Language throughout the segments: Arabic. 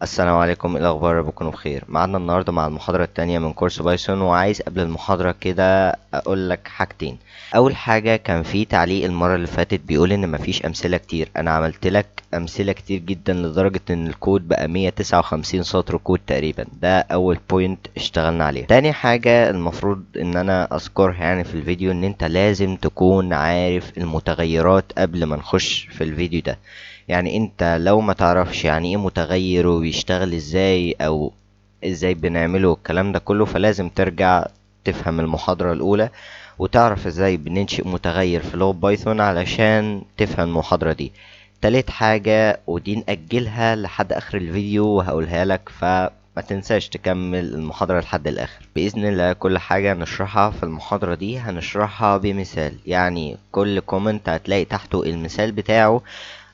السلام عليكم، ايه الاخبار؟ رب تكونوا بخير. معانا النهارده مع المحاضره التانية من كورس بايثون، وعايز قبل المحاضره كده اقول لك حاجتين. اول حاجه، كان في تعليق المره اللي فاتت بيقول ان مفيش امثله كتير. انا عملت لك امثله كتير جدا لدرجه ان الكود بقى 159 سطر كود تقريبا. ده اول بوينت اشتغلنا عليها. تاني حاجه المفروض ان انا اذكرها يعني في الفيديو، ان انت لازم تكون عارف المتغيرات قبل ما نخش في الفيديو ده. يعني انت لو ما تعرفش يعني ايه متغير وبيشتغل ازاي او ازاي بنعمله الكلام ده كله، فلازم ترجع تفهم المحاضرة الاولى وتعرف ازاي بننشئ متغير في لغة بايثون علشان تفهم المحاضرة دي. تالت حاجة ودي نأجلها لحد اخر الفيديو وهقولها لك، فما تنساش تكمل المحاضرة لحد الاخر. بإذن الله كل حاجة نشرحها في المحاضرة دي هنشرحها بمثال، يعني كل كومنت هتلاقي تحته المثال بتاعه.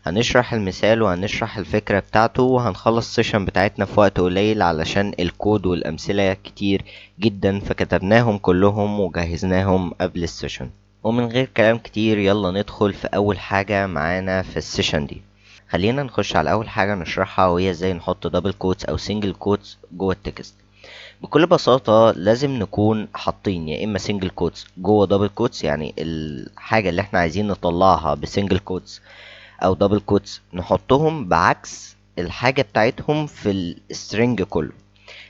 هنشرح المثال وهنشرح الفكرة بتاعته وهنخلص السيشن بتاعتنا في وقت قليل، علشان الكود والأمثلة كتير جدا فكتبناهم كلهم وجهزناهم قبل السيشن. ومن غير كلام كتير يلا ندخل في أول حاجة معانا في السيشن دي. خلينا نخش على أول حاجة نشرحها، وهي ازاي نحط دبل كوتس أو سنجل كوتس جوه التكست. بكل بساطة لازم نكون حاطين يا إما سنجل كوتس جوه دبل كوتس، يعني الحاجة اللي احنا عايزين نطلعها بسنجل كوتس او دبل كوتس نحطهم بعكس الحاجة بتاعتهم في السترنج كله.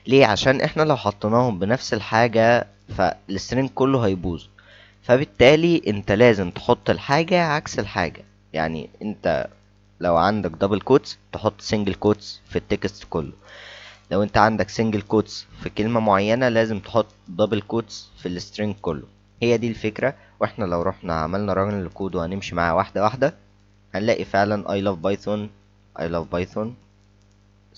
ليه؟ عشان احنا لو حطيناهم بنفس الحاجة فالسترنج كله هيبوظ. فبالتالي انت لازم تحط الحاجة عكس الحاجة. يعني انت لو عندك دبل كوتس تحط سنجل كوتس في التكست كله. لو انت عندك سنجل كوتس في كلمة معينة لازم تحط دبل كوتس في السترنج كله. هي دي الفكرة. واحنا لو رحنا عملنا ران للكود وهنمشي معاه واحدة واحدة هنلاقي فعلا I love Python I love Python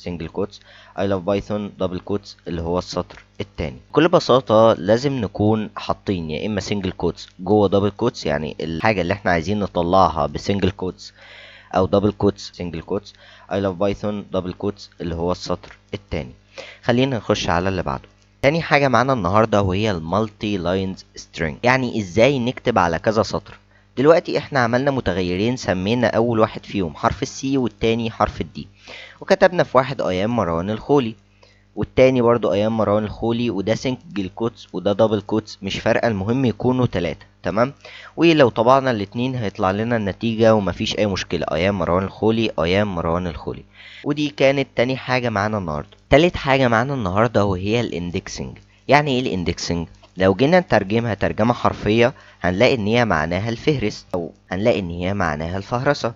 single quotes I love Python double quotes اللي هو السطر التاني. بكل بساطة لازم نكون حاطين يا إما single quotes جوه double quotes، يعني الحاجة اللي احنا عايزين نطلعها بسنجل quotes أو double quotes single quotes I love Python double quotes اللي هو السطر التاني. خلينا نخش على اللي بعده. تاني حاجة معانا النهاردة وهي المالتي لاينز string، يعني ازاي نكتب على كذا سطر. دلوقتي احنا عملنا متغيرين، سمينا اول واحد فيهم حرف السي والتاني حرف الدي، وكتبنا في واحد ايام مروان الخولي والتاني برضو ايام مروان الخولي، وده سنجل كوتس وده دبل كوتس مش فارقه، المهم يكونوا تلاتة. تمام. ولو طبعنا الاتنين هيطلع لنا النتيجه ومفيش اي مشكله، ايام مروان الخولي ايام مروان الخولي. ودي كانت تاني حاجه معانا النهارده. تالت حاجه معانا النهارده وهي الاندكسنج. يعني ايه الاندكسنج؟ لو جينا نترجمها ترجمه حرفيه هنلاقي ان هي معناها الفهرس، او هنلاقي ان هي معناها الفهرسه.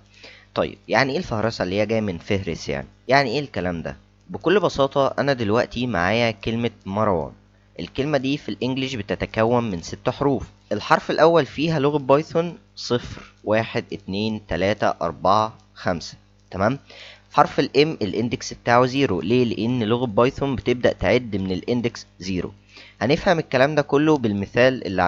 طيب يعني ايه الفهرسة اللي هي جاية من فهرس؟ يعني ايه الكلام ده؟ بكل بساطة انا دلوقتي معايا كلمة مروان. الكلمة دي في الانجليش بتتكون من 6 حروف. الحرف الاول فيها لغة بايثون 0 1 2 3 4 5. تمام. حرف الام الاندكس بتاعه 0. ليه؟ لان لغة بايثون بتبدأ تعد من الاندكس 0. هنفهم الكلام ده كله بالمثال اللي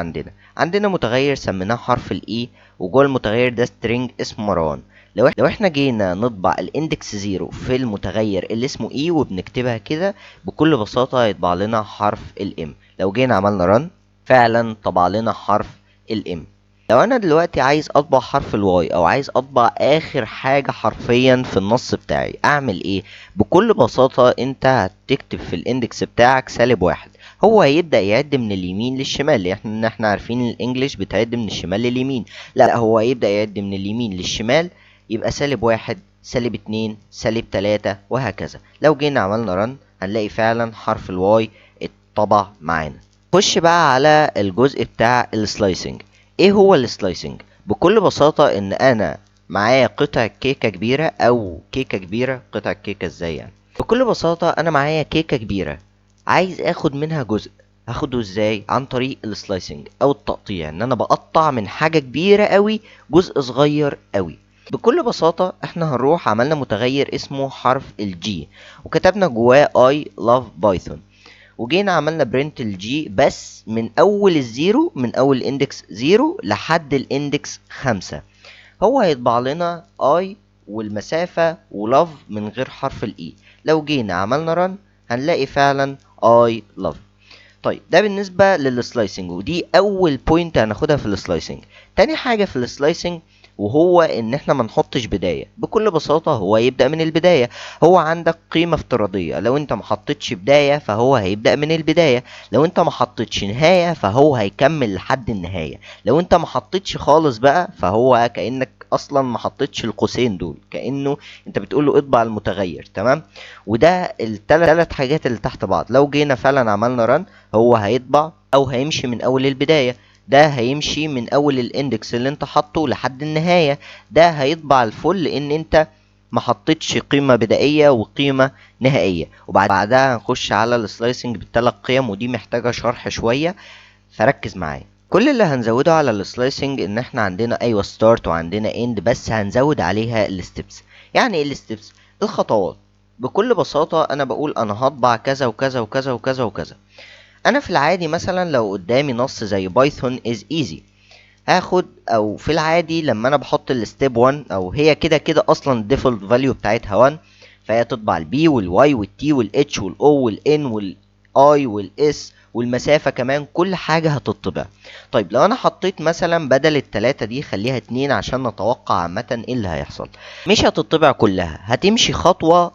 عندنا متغير سميناه حرف الاي، وجوه المتغير ده string اسمه مروان. لو احنا جينا نطبع الاندكس 0 في المتغير اللي اسمه اي وبنكتبها كده، بكل بساطة هيطبع لنا حرف الام. لو جينا عملنا رن فعلا طبع لنا حرف الام. لو انا دلوقتي عايز اطبع حرف الواي او عايز اطبع اخر حاجة حرفيا في النص بتاعي اعمل ايه؟ بكل بساطة انت هتكتب في الاندكس بتاعك -1. هو هيبدأ يعد من اليمين للشمال، لان احنا عارفين الانجليش بتعد من الشمال لليمين. لا، هو هيبدأ يعد من اليمين للشمال، يبقى -1 -2 -3 وهكذا. لو جينا عملنا رن هنلاقي فعلا حرف الواي اتطبع معانا. خش بقى على الجزء بتاع السلايسنج. ايه هو السلايسنج؟ بكل بساطة ان انا معايا قطع كيكة كبيرة او كيكة كبيرة. قطع كيكة ازاي يعني؟ بكل بساطة انا معايا كيكة كبيرة عايز اخد منها جزء. هاخده ازاي؟ عن طريق السلايسنج او التقطيع، ان انا بقطع من حاجة كبيرة قوي جزء صغير قوي. بكل بساطة احنا هنروح عملنا متغير اسمه حرف الجي وكتبنا جواه I love Python، وجينا عملنا برنت الجي بس من اول الزيرو، من اول الاندكس 0 لحد الاندكس 5. هو هيطبع لنا I والمسافة ولove من غير حرف الاي. لو جينا عملنا رن هنلاقي فعلا I love. طيب ده بالنسبة للسلايسنج، ودي أول بوينت هناخدها في السلايسنج. تاني حاجة في السلايسنج وهو ان احنا ما نحطش بداية. بكل بساطة هو يبدأ من البداية. هو عندك قيمة افتراضية، لو انت ما حطيتش بداية فهو هيبدأ من البداية، لو انت ما حطيتش نهاية فهو هيكمل لحد النهاية، لو انت ما حطيتش خالص بقى فهو كأنك اصلا ما حطيتش القوسين دول، كأنه انت بتقول له اطبع المتغير. تمام. وده الثلاث حاجات اللي تحت بعض. لو جينا فعلا عملنا رن، هو هيطبع او هيمشي من اول البداية، ده هيمشي من اول الاندكس اللي انت حاطه لحد النهاية، ده هيطبع الفل لان انت ما حطيتش قيمة بدائية وقيمة نهائية. وبعدها هنخش على السلايسنج بالثلاث قيم، ودي محتاجة شرح شوية، فركز معايا. كل اللي هنزوده على السلايسنج ان احنا عندنا ايوه ستارت وعندنا اند، بس هنزود عليها الستبس. يعني ايه الستبس؟ الخطوات. بكل بساطة انا بقول انا هطبع كذا وكذا وكذا وكذا وكذا. انا في العادي مثلا لو قدامي نص زي بايثون از ايزي، هاخد او في العادي لما انا بحط الستيب 1، او هي كده كده اصلا الديفولت فاليو بتاعتها 1، فهي تطبع البي والواي والتي والاتش والاو والان والاي والاس والمسافة كمان، كل حاجة هتطبع. طيب لو انا حطيت مثلا بدل التلاتة دي خليها 2 عشان نتوقع عامة ايه اللي هيحصل. مش هتطبع كلها، هتمشي خطوة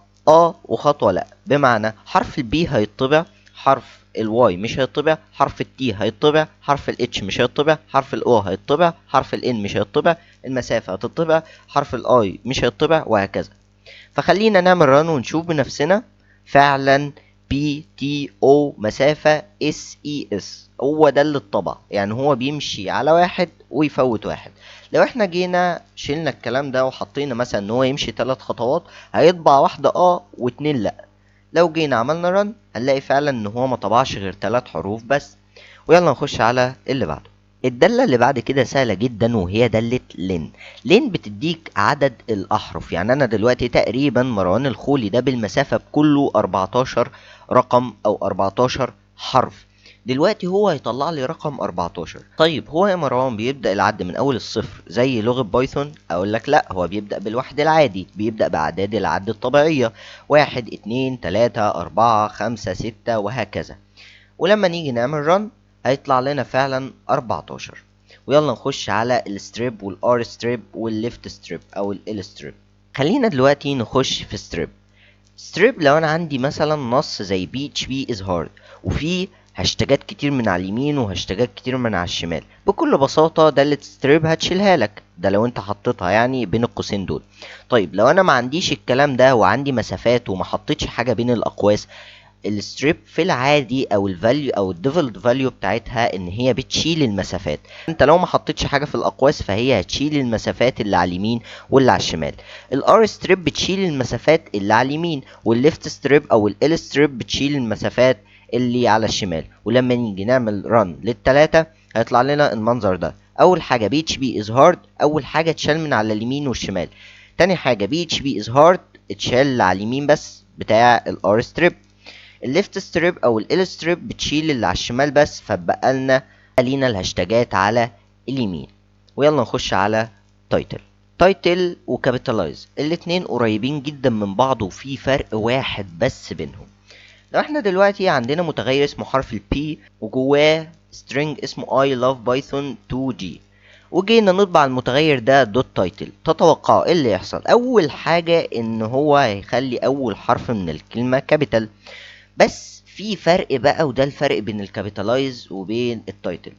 وخطوة لا. بمعنى حرف البي هيطبع، حرف الواي مش هيطبع، حرف التي هيطبع، حرف الاتش مش هيطبع، حرف الاو هيطبع، حرف الان مش هيطبع، المسافة هتطبع، حرف الاي مش هيطبع، وهكذا. فخلينا نعمل ران ونشوف بنفسنا. فعلا بي تي او مسافة اس اي اس، هو ده اللي اتطبع. يعني هو بيمشي على واحد ويفوت واحد. لو احنا جينا شلنا الكلام ده وحطينا مثلا ان هو يمشي 3 خطوات، هيطبع واحدة واتنين لا. لو جينا عملنا رن هنلاقي فعلا ان هو ما طبعش غير 3 حروف بس. ويلا نخش على اللي بعده. الدالة اللي بعد كده سهلة جدا، وهي دالة لين. لين بتديك عدد الأحرف. يعني أنا دلوقتي تقريبا مروان الخولي ده بالمسافة بكله 14 رقم أو 14 حرف. دلوقتي هو هيطلع لي رقم 14. طيب هو يا مروان بيبدأ العد من أول الصفر زي لغة بايثون؟ أقول لك لأ، هو بيبدأ بالواحد العادي، بيبدأ بأعداد العد الطبيعية: 1 2 3 4 5 6 وهكذا. ولما نيجي نعمل رن هيطلع لنا فعلا 14. ويلا نخش على الستريب والار ستريب والليفت ستريب او ال ستريب. خلينا دلوقتي نخش في ستريب. ستريب لو انا عندي مثلا نص زي بي اتش بي از هارد، وفي هاشتاجات كتير من على اليمين وهاشتاجات كتير من على الشمال، بكل بساطة دالة ستريب هتشيلها لك، ده لو انت حطيتها يعني بين القوسين دول. طيب لو انا ما عنديش الكلام ده وعندي مسافات وما حطيتش حاجة بين الاقواس، الستريب في العادي او الفاليو او الديفولت فاليو بتاعتها ان هي بتشيل المسافات. انت لو ما حطيتش حاجه في الاقواس فهي هتشيل المسافات اللي على اليمين واللي على الشمال. الار ستريب بتشيل المسافات اللي على اليمين، والليفت ستريب او ال ستريب بتشيل المسافات اللي على الشمال. ولما نيجي نعمل رن للتلاتة هيطلع لنا المنظر ده. اول حاجه بي اتش بي از هارد، اول حاجه اتشال من على اليمين والشمال. تاني حاجه بي اتش بي از هارد اتشال على اليمين بس بتاع الار ستريب. الليفت ستريب او ال ستريب بتشيل اللي على الشمال بس، فبقى لينا الهاشتاجات على اليمين. ويلا نخش على تايتل. تايتل وكابيتالايز الاتنين قريبين جدا من بعض، وفي فرق واحد بس بينهم. لو احنا دلوقتي عندنا متغير اسمه حرف ال P وجواه string اسمه I love Python 2G، وجينا نطبع المتغير ده دوت تايتل، تتوقعوا ايه اللي يحصل؟ اول حاجة ان هو هيخلي اول حرف من الكلمة كابيتال. بس في فرق بقى، وده الفرق بين الكابيتالايز وبين التايتل.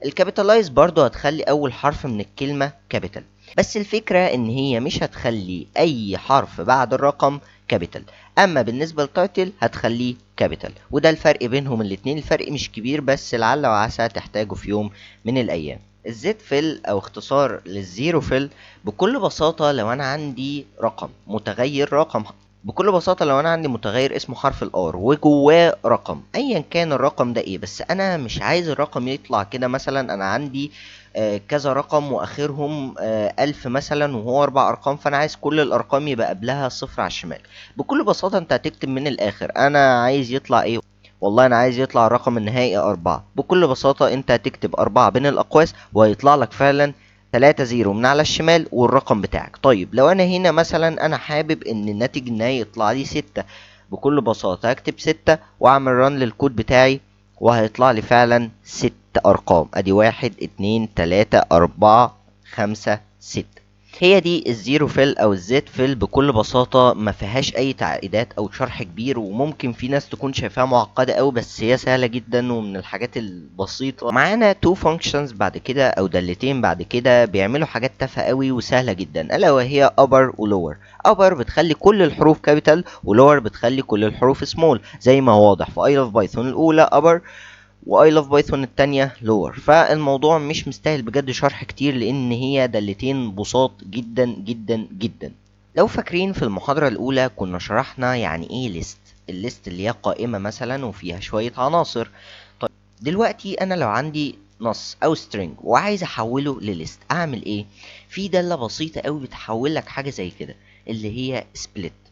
الكابيتالايز برضو هتخلي اول حرف من الكلمة كابيتال، بس الفكرة ان هي مش هتخلي اي حرف بعد الرقم كابيتال. اما بالنسبة للتايتل هتخليه كابيتال، وده الفرق بينهم الاتنين. الفرق مش كبير، بس لعل وعسى تحتاجه في يوم من الايام. الزد فيل او اختصار للزيرو فيل. بكل بساطة لو انا عندي رقم متغير رقم بكل بساطة لو انا عندي متغير اسمه حرف الار وجواه رقم، ايا كان الرقم ده ايه، بس انا مش عايز الرقم يطلع كده. مثلا انا عندي كذا رقم واخرهم 1000 مثلا وهو 4 ارقام، فانا عايز كل الارقام يبقى قبلها صفر على الشمال. بكل بساطة انت هتكتب من الاخر انا عايز يطلع ايه. والله انا عايز يطلع الرقم النهائي 4. بكل بساطة انت هتكتب 4 بين الاقواس وهيطلع لك فعلا 3 0 من على الشمال والرقم بتاعك. طيب لو انا هنا مثلا انا حابب ان الناتج النهائي يطلع لي 6، بكل بساطة هكتب 6 واعمل ران للكود بتاعي، وهيطلع لي فعلا 6 ارقام. ادي 1 2 3 4 5 6. هي دي الزيرو فيل او الزد فيل بكل بساطة، ما فيهاش اي تعقيدات او شرح كبير، وممكن في ناس تكون شايفاها معقدة قوي، بس هي سهلة جدا ومن الحاجات البسيطة. معانا تو فانكشنز بعد كده او دالتين بعد كده بيعملوا حاجات تافهة قوي وسهلة جدا، الا وهي upper و lower. upper بتخلي كل الحروف كابيتال، ولور بتخلي كل الحروف سمول، زي ما هو واضح في I love Python الاولى upper، واي لاف بايثون التانية لور. فالموضوع مش مستاهل بجد شرح كتير، لان هي دالتين بساط جدا جدا جدا. لو فاكرين في المحاضرة الاولى كنا شرحنا يعني ايه ليست. الليست اللي هي قائمة مثلا وفيها شوية عناصر. طيب دلوقتي انا لو عندي نص او string وعايز احوله لليست اعمل ايه؟ في دالة بسيطة قوي بتحول لك حاجة زي كده اللي هي split.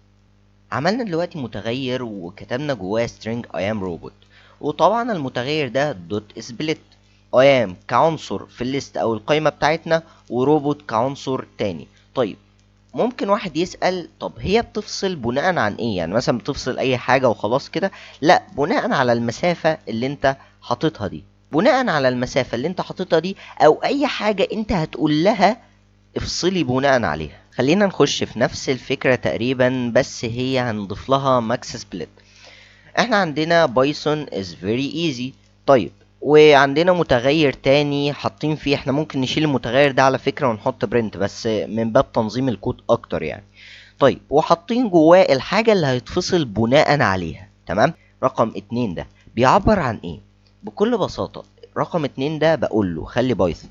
عملنا دلوقتي متغير وكتبنا جواه string I am robot، وطبعا المتغير ده دوت سبليت. I am كعنصر في الليست او القائمة بتاعتنا، وروبوت كعنصر تاني. طيب ممكن واحد يسأل طب هي بتفصل بناء عن ايه؟ يعني مثلا بتفصل اي حاجة وخلاص كده؟ لا، بناء على المسافة اللي انت حاططها دي. بناء على المسافة اللي انت حاططها دي او اي حاجة انت هتقول لها افصلي بناء عليها. خلينا نخش في نفس الفكرة تقريبا، بس هي هنضيف لها ماكس سبليت. احنا عندنا بايثون is very easy. طيب وعندنا متغير تاني حاطين فيه، احنا ممكن نشيل المتغير ده على فكرة ونحط برنت بس من باب تنظيم الكود اكتر يعني. طيب وحاطين جواه الحاجة اللي هيتفصل بناء عليها، تمام. رقم 2 ده بيعبر عن ايه؟ بكل بساطة رقم 2 ده بقول له خلي بايثون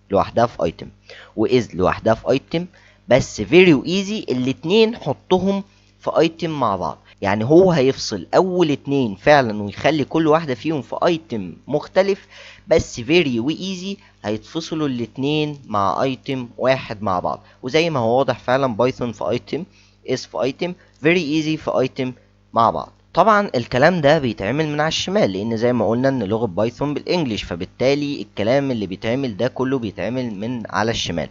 لوحدها في ايتم، واز لوحدها في ايتم، بس فيري وايزي الاتنين حطهم في ايتم مع بعض. يعني هو هيفصل اول اتنين فعلا ويخلي كل واحدة فيهم في ايتم مختلف، بس فيري وايزي هيتفصلوا الاتنين مع ايتم واحد مع بعض. وزي ما هو واضح فعلا بايثون في ايتم، اس في ايتم، فيري ايزي في ايتم مع بعض. طبعا الكلام ده بيتعمل من على الشمال، لان زي ما قلنا ان لغة بايثون بالانجلش، فبالتالي الكلام اللي بيتعمل ده كله بيتعمل من على الشمال.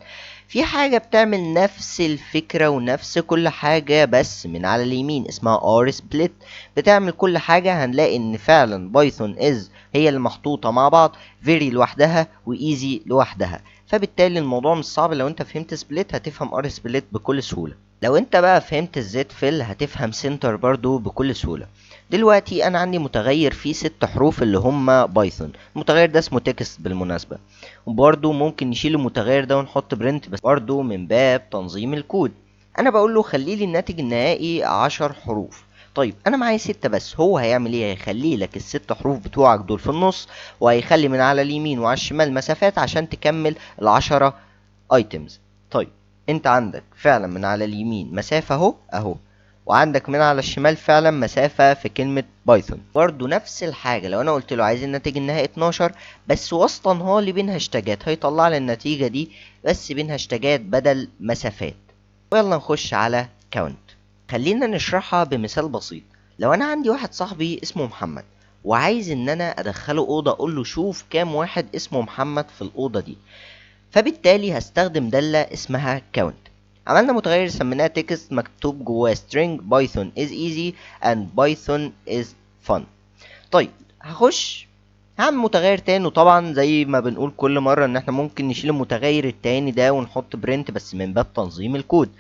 في حاجة بتعمل نفس الفكرة ونفس كل حاجة بس من على اليمين، اسمها ار سبليت. بتعمل كل حاجة. هنلاقي ان فعلا بايثون از هي اللي محطوطة مع بعض، فيري لوحدها وايزي لوحدها. فبالتالي الموضوع مش صعب، لو انت فهمت سبليت هتفهم ار سبليت بكل سهولة. لو انت بقى فهمت الزد فيل هتفهم سنتر برضو بكل سهولة. دلوقتي انا عندي متغير فيه 6 حروف اللي هم بايثون. المتغير ده اسمه تكست بالمناسبة، وبرضو ممكن نشيل المتغير ده ونحط برنت بس برضو من باب تنظيم الكود. انا بقول له خلي لي الناتج النهائي 10 حروف. طيب انا معايا 6 بس، هو هيعمل ايه؟ هيخلي لك ال6 حروف بتوعك دول في النص، وهيخلي من على اليمين وعلى الشمال مسافات عشان تكمل ال10 ايتمز. طيب انت عندك فعلا من على اليمين مسافة اهو، وعندك من على الشمال فعلا مسافة في كلمة بايثون. برضو نفس الحاجة لو انا قلت له عايز الناتج النهائي 12 بس وسطنها لي بين هاشتاجات، هيطلع لي النتيجة دي بس بين هاشتاجات بدل مسافات. ويلا نخش على كاونت. خلينا نشرحها بمثال بسيط. لو انا عندي واحد صاحبي اسمه محمد، وعايز ان انا ادخله اوضة، اقول له شوف كام واحد اسمه محمد في الاوضة دي. فبالتالي هستخدم دالة اسمها count. عملنا متغير سميناه text مكتوب جواه string python is easy and python is fun. طيب هخش هعمل متغير تاني، وطبعا زي ما بنقول كل مرة ان احنا ممكن نشيل المتغير التاني ده ونحط برنت بس من باب تنظيم الكود.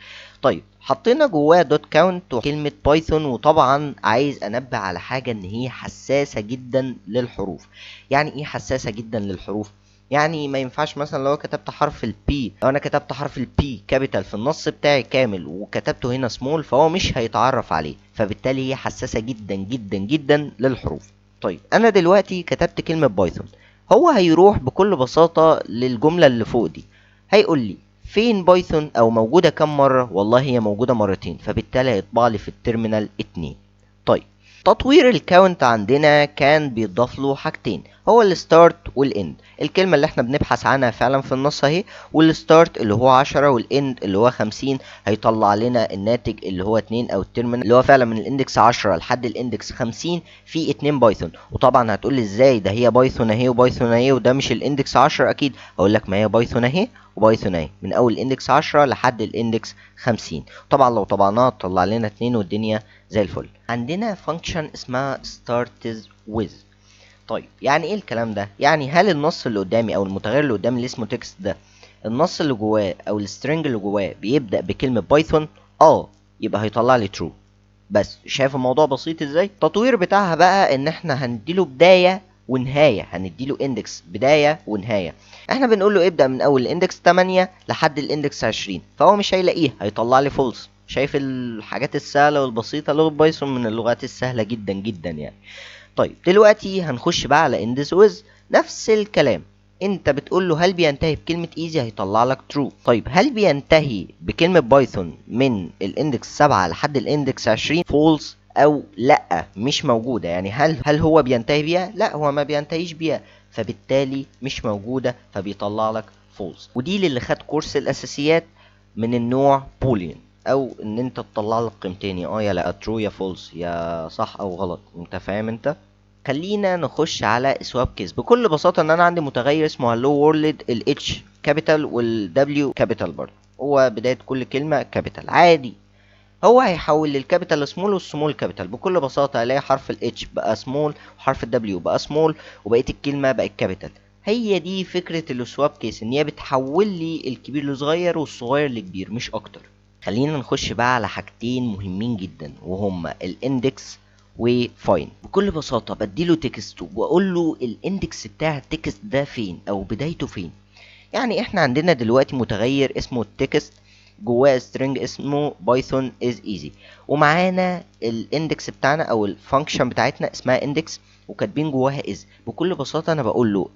طيب حطينا جواه دوت كاونت وكلمة بايثون، وطبعا عايز انبه على حاجة ان هي حساسة جدا للحروف. يعني ايه حساسة جدا للحروف؟ يعني ما ينفعش مثلا لو كتبت حرف البي، لو انا كتبت حرف البي كابيتال في النص بتاعي كامل وكتبته هنا سمول، فهو مش هيتعرف عليه. فبالتالي هي حساسة جدا جدا جدا للحروف. طيب انا دلوقتي كتبت كلمة بايثون، هو هيروح بكل بساطة للجملة اللي فوق دي، هيقول لي فين بايثون او موجودة كم مرة؟ والله هي موجودة مرتين، فبالتالي هيطبع لي في التيرمينال 2. طيب تطوير الكاونت عندنا كان بيضاف له حاجتين، هو الستارت والاند. الكلمة اللي احنا بنبحث عنها فعلا في النص اهي، والستارت اللي هو 10 والاند اللي هو 50 هيطلع لنا الناتج اللي هو 2 او التيرمينال اللي هو فعلا من الاندكس 10 لحد الاندكس 50 في 2 بايثون. وطبعا هتقول لي ازاي ده هي بايثون اهي وبايثون اهي وده مش الاندكس 10؟ اكيد هقول لك ما هي بايثون اهي وبايثون اهي من اول الاندكس 10 لحد الاندكس 50. طبعا لو طبعناها تطلع لنا 2 والدنيا زي الفل. عندنا فانكشن اسمها starts with. طيب يعني ايه الكلام ده؟ يعني هل النص اللي قدامي او المتغير اللي قدامي اللي اسمه تكست ده النص اللي جواه او السترنج اللي جواه بيبدأ بكلمة بايثون يبقى هيطلع لي true. بس شايف الموضوع بسيط ازاي؟ التطوير بتاعها بقى ان احنا هنديله بداية ونهاية، هنديله اندكس بداية ونهاية. احنا بنقول له ابدأ من اول الاندكس 8 لحد الاندكس 20، فهو مش هيلاقيه، هيطلع لي فولس. شايف الحاجات السهلة والبسيطة؟ لغة بايثون من اللغات السهلة جدا جدا يعني. طيب دلوقتي هنخش بقى على اندس ويز، نفس الكلام. انت بتقول له هل بينتهي بكلمة ايزي، هيطلع لك ترو. طيب هل بينتهي بكلمة بايثون من الاندكس 7 لحد الاندكس 20 فولس او لا مش موجودة. يعني هل هو بينتهي بيها؟ لا، هو ما بينتهيش بيها، فبالتالي مش موجودة، فبيطلع لك فولس. ودي اللي خد كورس الاساسيات من النوع بوليان، او ان انت تطلع لك قيمتين، يا لا ترو يا فولس، يا صح او غلط. انت فاهم انت؟ خلينا نخش على سواب كيس. بكل بساطة ان انا عندي متغير اسمه هلو وورلد، ال H كابيتال وال W كابيتال برضه، هو بداية كل كلمة كابيتال عادي. هو هيحول للكابيتال سمول والسمول كابيتال. بكل بساطة هلاقي حرف ال H بقى سمول وحرف ال W بقى سمول وبقية الكلمة بقت كابيتال. هي دي فكرة السواب كيس، ان هي بتحول لي الكبير لصغير والصغير لكبير مش اكتر. خلينا نخش بقى على حاجتين مهمين جدا، وهما الاندكس وفاين. بكل بساطة بديله تكست واقول له الاندكس بتاع التكست ده فين او بدايته فين. يعني احنا عندنا دلوقتي متغير اسمه التكست، جواه string اسمه بايثون is easy، ومعانا الاندكس بتاعنا او الفانكشن بتاعتنا اسمها index وكاتبين جواها is. بكل بساطة انا بقول له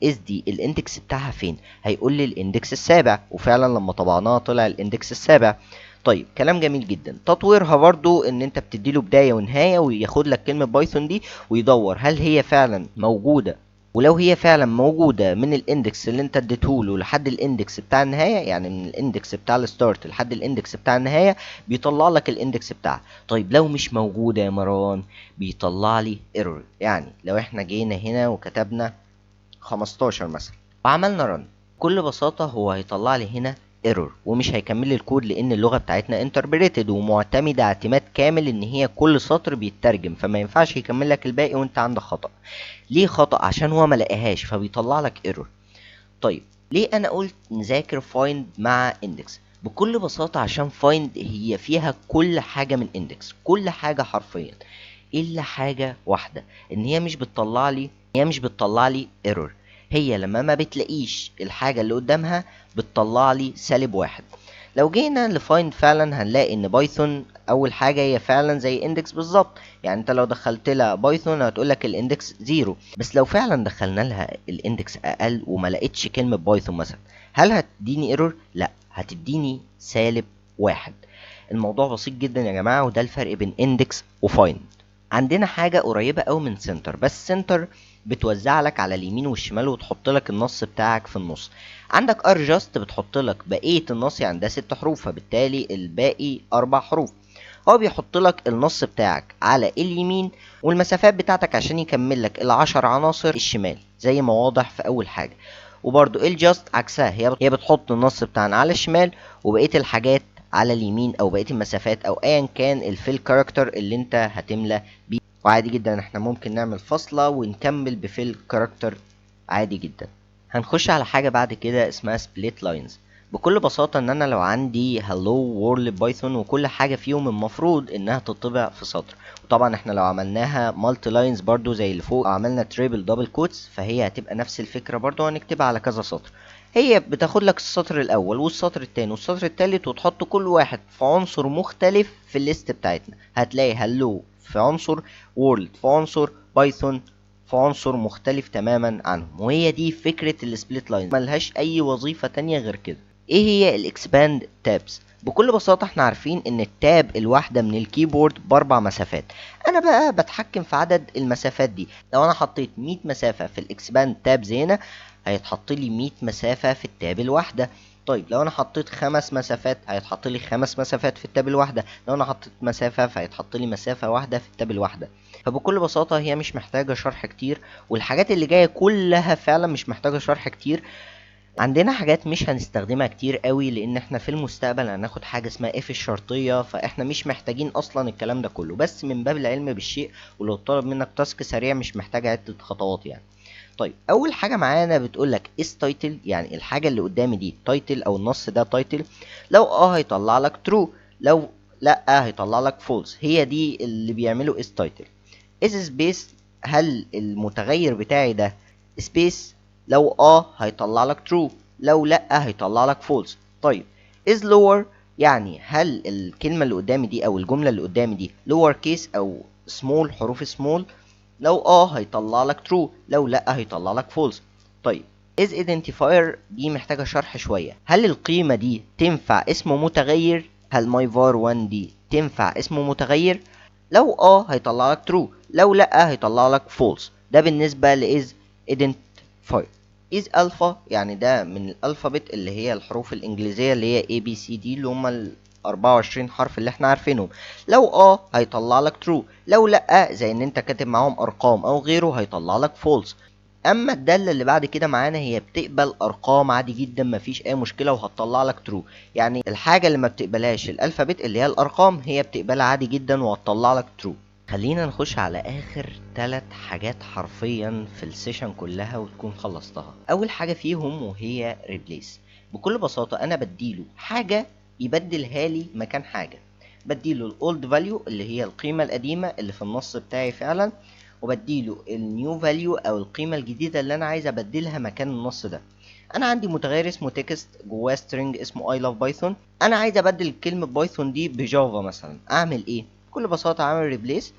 is دي الاندكس بتاعها فين، هيقول لي الاندكس السابع، وفعلا لما طبعناها طلع الاندكس السابع. طيب كلام جميل جدا. تطويرها برضو ان انت بتديله بداية ونهاية وياخد لك كلمة بايثون دي ويدور هل هي فعلا موجودة، ولو هي فعلا موجودة من الاندكس اللي انت اديتهوله لحد الاندكس بتاع النهاية، يعني من الاندكس بتاع الستارت لحد الاندكس بتاع النهاية، بيطلع لك الاندكس بتاعها. طيب لو مش موجودة يا مروان بيطلع لي ايرور. يعني لو احنا جينا هنا وكتبنا 15 مثلا وعملنا رن، بكل بساطة هو هيطلع لي هنا ايرور ومش هيكمل لي الكود، لان اللغة بتاعتنا انتربريتد ومعتمدة اعتماد كامل ان هي كل سطر بيترجم، فما ينفعش يكمل لك الباقي وانت عندك خطأ. ليه خطأ؟ عشان هو ما لقاهاش فبيطلع لك ايرور. طيب ليه انا قلت نذاكر فايند مع اندكس؟ بكل بساطة عشان فايند هي فيها كل حاجة من اندكس، كل حاجة حرفيا، الا حاجة واحدة، ان هي مش بتطلع لي ايرور. هي لما ما بتلاقيش الحاجة اللي قدامها بتطلع لي -1. لو جينا لفايند فعلا هنلاقي ان بايثون اول حاجة هي فعلا زي اندكس بالظبط. يعني انت لو دخلت لها بايثون هتقول لك الاندكس 0، بس لو فعلا دخلنا لها الاندكس اقل وما لقيتش كلمة بايثون مثلا، هل هتديني ايرور؟ لا، هتديني -1. الموضوع بسيط جدا يا جماعة، وده الفرق بين اندكس وفايند. عندنا حاجة قريبة أوي من سنتر، بس سنتر بتوزع لك على اليمين والشمال وتحط لك النص بتاعك في النص. عندك ار جاست بتحط لك بقية النص، يعني ده 6 حروف فبالتالي الباقي 4 حروف. هو بيحط لك النص بتاعك على اليمين والمسافات بتاعتك عشان يكمل لك ال10 عناصر الشمال زي ما واضح في أول حاجة. وبرضو الجاست عكسها، هي بتحط النص بتاعنا على الشمال وبقية الحاجات على اليمين، او بقيه المسافات او ايا كان الفيل كاركتر اللي انت هتملى بيه. وعادي جدا احنا ممكن نعمل فاصله ونكمل بفيل كاركتر عادي جدا. هنخش على حاجه بعد كده اسمها سبليت لاينز. بكل بساطه ان انا لو عندي هالو وورلد بايثون وكل حاجه فيهم المفروض انها تطبع في سطر، وطبعا احنا لو عملناها مالتي لاينز برضو زي اللي فوق وعملنا تريبل دبل كوتس فهي هتبقى نفس الفكره برضو، هنكتبها على كذا سطر. هي بتاخد لك السطر الاول والسطر التاني والسطر التالت وتحط كل واحد في عنصر مختلف في الليست بتاعتنا. هتلاقي هلو في عنصر، وورلد في عنصر، بايثون في عنصر مختلف تماما عنهم. وهي دي فكرة السبليت لاين، ملهاش اي وظيفة تانية غير كده. ايه هي الاكسباند تابس؟ بكل بساطة احنا عارفين ان التاب الواحدة من الكيبورد ب4 مسافات. انا بقى بتحكم في عدد المسافات دي. لو انا حطيت 100 مسافة في الاكسباند تابز هنا هيتحط لي 100 مسافة في التاب الواحدة. طيب لو انا حطيت 5 مسافات هيتحط لي 5 مسافات في التاب الواحدة. لو انا حطيت مسافة فهيتحط لي مسافة واحدة في التاب الواحدة. فبكل بساطة هي مش محتاجة شرح كتير، والحاجات اللي جاية كلها فعلا مش محتاجة شرح كتير. عندنا حاجات مش هنستخدمها كتير قوي لان احنا في المستقبل هناخد حاجة اسمها اف الشرطية، فاحنا مش محتاجين اصلا الكلام ده كله، بس من باب العلم بالشيء ولو طلب منك تاسك سريع مش محتاج عدة خطوات يعني. طيب اول حاجه معانا بتقول لك is title، يعني الحاجه اللي قدامي دي title او النص ده title. لو هيطلع لك true، لو لا هيطلع لك false. هي دي اللي بيعملوا is title. is space، هل المتغير بتاعي ده space؟ لو هيطلع لك true، لو لا هيطلع لك false. طيب is lower، يعني هل الكلمه اللي قدامي دي او الجمله اللي قدامي دي lower case او small، حروف small؟ لو هيطلع لك true، لو لا هيطلع لك false. طيب is identifier دي محتاجة شرح شوية. هل القيمة دي تنفع اسم متغير؟ هل my var1 دي تنفع اسم متغير؟ لو هيطلع لك true، لو لا هيطلع لك false. ده بالنسبة ل is identifier. is alpha، يعني ده من الالفابت اللي هي الحروف الانجليزية اللي هي A B C D، اللي هم ال 24 حرف اللي احنا عارفينهم. لو هيطلع لك true، لو لا زي ان انت كاتب معاهم ارقام او غيره هيطلع لك false. اما الداله اللي بعد كده معانا هي بتقبل ارقام عادي جدا، مفيش اي مشكله وهتطلع لك true. يعني الحاجه اللي ما بتقبلهاش الالفابت اللي هي الارقام هي بتقبلها عادي جدا وهتطلع لك true. خلينا نخش على اخر 3 حاجات حرفيا في السيشن كلها وتكون خلصتها. اول حاجه فيهم وهي replace. بكل بساطه انا بديله حاجه يبدلها لي مكان حاجه. بديله الاولد فاليو اللي هي القيمه القديمه اللي في النص بتاعي فعلا، وبديله النيو فاليو او القيمه الجديده اللي انا عايز ابدلها مكان النص ده. انا عندي متغير اسمه تكست جواه سترينج اسمه I love بايثون. انا عايز ابدل كلمه بايثون دي بجافا مثلا، اعمل ايه؟ بكل بساطه اعمل ريبليس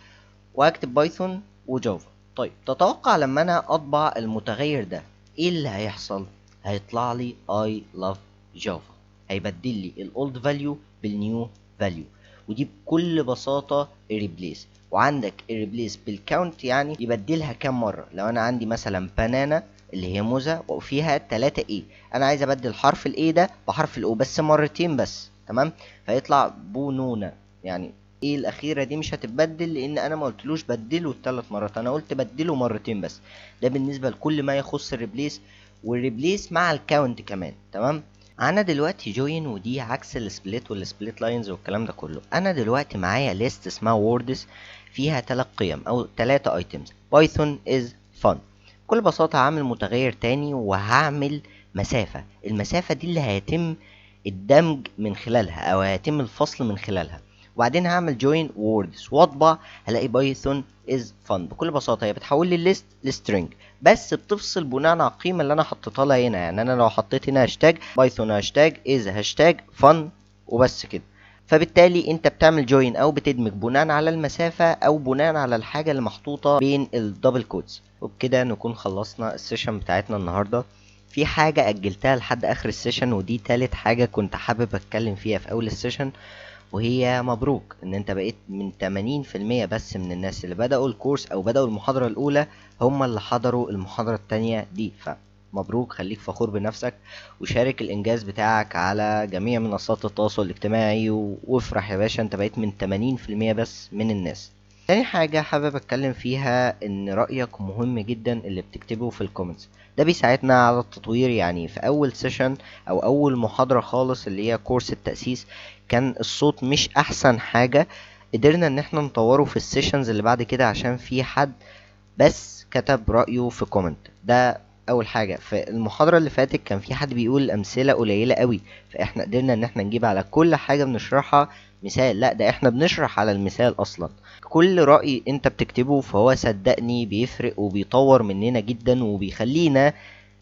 واكتب بايثون وجافا. طيب تتوقع لما انا اطبع المتغير ده ايه اللي هيحصل؟ هيطلع لي I love جافا، هيبدل لي الاولد فاليو بالنيو فاليو. ودي بكل بساطة ريبليس. وعندك ريبليس بالكاونت، يعني يبدلها كام مرة. لو انا عندي مثلا بنانا اللي هي موزة وفيها 3 ايه، انا عايز ابدل حرف الايه ده بحرف الاو بس مرتين بس، تمام؟ فيطلع بونونا. يعني ايه الاخيره دي مش هتتبدل لان انا ما قلتلوش بدله الثلاث مرات، انا قلت بدله مرتين بس. ده بالنسبه لكل ما يخص الريبليس، والريبليس مع الكاونت كمان، تمام؟ انا دلوقتي جوين، ودي عكس السبليت والسبليت لاينز والكلام ده كله. انا دلوقتي معايا ليست اسمها ووردز فيها 3 قيم او 3 ايتمز. بايثون از فن. بكل بساطه هعمل متغير تاني وهعمل مسافه. المسافه دي اللي هيتم الدمج من خلالها او هيتم الفصل من خلالها. وبعدين هعمل join words واطبع، هلاقي بايثون is fun. بكل بساطه هي بتحول لي الليست لسترينج، بس بتفصل بناء على القيمه اللي انا حطيتها لها هنا. يعني انا لو حطيت هنا هاشتاج بايثون هاشتاج is هاشتاج fun وبس كده. فبالتالي انت بتعمل جوين او بتدمج بناء على المسافه او بناء على الحاجه اللي محطوطه بين الدبل كودز. وبكده نكون خلصنا السيشن بتاعتنا النهارده. في حاجه اجلتها لحد اخر السيشن، ودي تالت حاجه كنت حابب اتكلم فيها في اول السيشن، وهي مبروك ان انت بقيت من 80% بس من الناس اللي بدأوا الكورس او بدأوا المحاضرة الاولى هم اللي حضروا المحاضرة التانية دي. فمبروك، خليك فخور بنفسك وشارك الانجاز بتاعك على جميع منصات التواصل الاجتماعي وافرح يا باشا، انت بقيت من 80% بس من الناس. تاني حاجة حابب اتكلم فيها ان رأيك مهم جدا اللي بتكتبه في الكومنتس. ده بيساعدنا على التطوير. يعني في اول سيشن او اول محاضرة خالص اللي هي كورس التأسيس كان الصوت مش احسن حاجة. قدرنا ان احنا نطوره في السيشنز اللي بعد كده عشان في حد بس كتب رأيه في كومنت. ده اول حاجة. في المحاضرة اللي فاتت كان في حد بيقول امثلة قليلة قوي، فاحنا قدرنا ان احنا نجيب على كل حاجة بنشرحها مثال. لا ده احنا بنشرح على المثال اصلا. كل رأي انت بتكتبه فهو صدقني بيفرق وبيطور مننا جدا وبيخلينا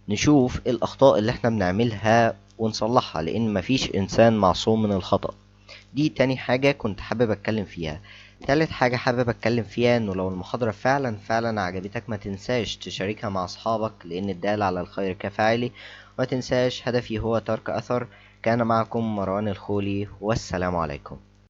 نشوف الاخطاء اللي احنا بنعملها ونصلحها، لان مفيش انسان معصوم من الخطأ. دي تاني حاجة كنت حابب اتكلم فيها. تالت حاجة حابب اتكلم فيها انه لو المحاضرة فعلا عجبتك ما تنساش تشاركها مع اصحابك، لان الدال على الخير كفاعله. وما تنساش هدفي هو ترك اثر. كان معكم مروان الخولي، والسلام عليكم.